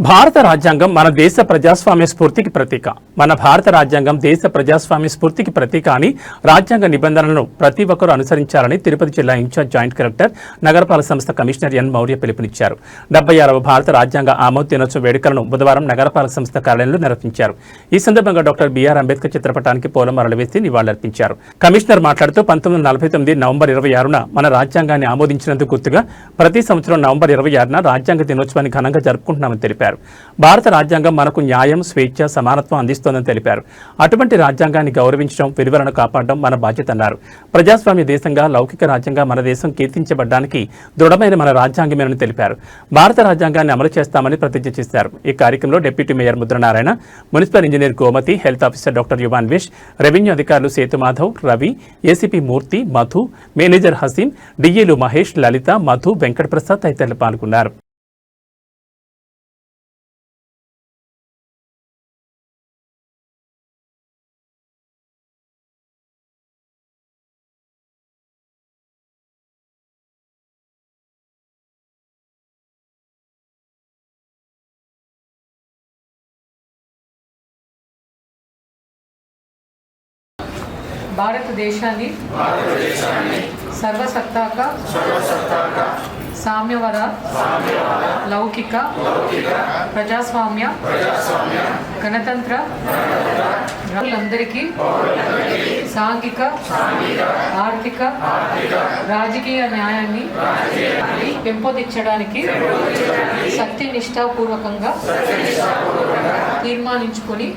భారత రాజ్యాంగం మన దేశ ప్రజాస్వామ్య స్ఫూర్తికి ప్రతీక. మన భారత రాజ్యాంగం దేశ ప్రజాస్వామ్య స్ఫూర్తికి ప్రతీక అని రాజ్యాంగ నిబంధనలను ప్రతి ఒక్కరూ అనుసరించాలని తిరుపతి జిల్లా ఇన్ఛార్జ్ జాయింట్ కలెక్టర్ నగరపాలక సంస్థ కమిషనర్ ఎన్ మౌర్య పిలుపునిచ్చారు. 76వ భారత రాజ్యాంగ ఆమోద దినోత్సవ వేడుకలను బుధవారం నగరపాలక సంస్థ కార్యాలయంలో నిర్వహించారు. ఈ సందర్భంగా డాక్టర్ బిఆర్ అంబేద్కర్ చిత్రపటానికి పూలమాలలు వేసి నివాళులర్పించారు. కమిషనర్ మాట్లాడుతూ 1949 నవంబర్ 26న మన రాజ్యాంగాన్ని ఆమోదించినందుకు గుర్తుగా ప్రతి సంవత్సరం నవంబర్ 26న రాజ్యాంగ దినోత్సవాన్ని ఘనంగా జరుపుకుంటున్నామని తెలిపారు. భారత రాజ్యాంగం మనకు న్యాయం, స్వేచ్ఛ, సమానత్వం అందిస్తోందని తెలిపారు. అటువంటి రాజ్యాంగాన్ని గౌరవించడం, విలువలను కాపాడడం మన బాధ్యత అన్నారు. ప్రజాస్వామ్య దేశంగా, లౌకిక రాజ్యంగా మన దేశం కీర్తించబడ్డానికి దృఢమైన మన రాజ్యాంగమేనని తెలిపారు. భారత రాజ్యాంగాన్ని అమలు చేస్తామని ప్రతిజ్ఞ చేశారు. ఈ కార్యక్రమంలో deputy mayor Mudranarayana, municipal engineer Gomathi, health officer doctor Yuvanvesh, revenue అధికారులు సేతు మాధవ్, రవి, ఏసీపీ మూర్తి, మధు, మేనేజర్ హసీం, డిఈలు మహేష్, లలిత, మధు, వెంకటప్రసాద్ తదితరులు పాల్గొన్నారు. భారతదేశాన్ని సర్వసత్తాక సామ్యవాద లౌకిక ప్రజాస్వామ్య గణతంత్ర అందరికీ సాంఘిక, ఆర్థిక, రాజకీయ న్యాయాన్ని పెంపొందించడానికి సత్యనిష్టాపూర్వకంగా తీర్మానించుకొని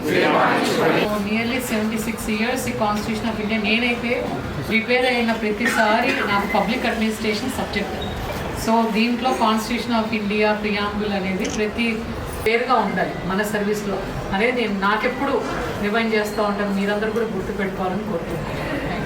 నియర్లీ 76 years ఈ కాన్స్టిట్యూషన్ ఆఫ్ ఇండియా నేనైతే ప్రిపేర్ అయిన ప్రతిసారి నాకు పబ్లిక్ అడ్మినిస్ట్రేషన్ సబ్జెక్ట్. సో దీంట్లో కాన్స్టిట్యూషన్ ఆఫ్ ఇండియా ప్రియాంబుల్ అనేది ప్రతి పేరుగా ఉండాలి మన సర్వీస్లో అనేది నేను నాకెప్పుడు రిమైండ్ చేస్తూ ఉంటాను. మీరందరూ కూడా గుర్తుపెట్టుకోవాలని కోరుతున్నాను.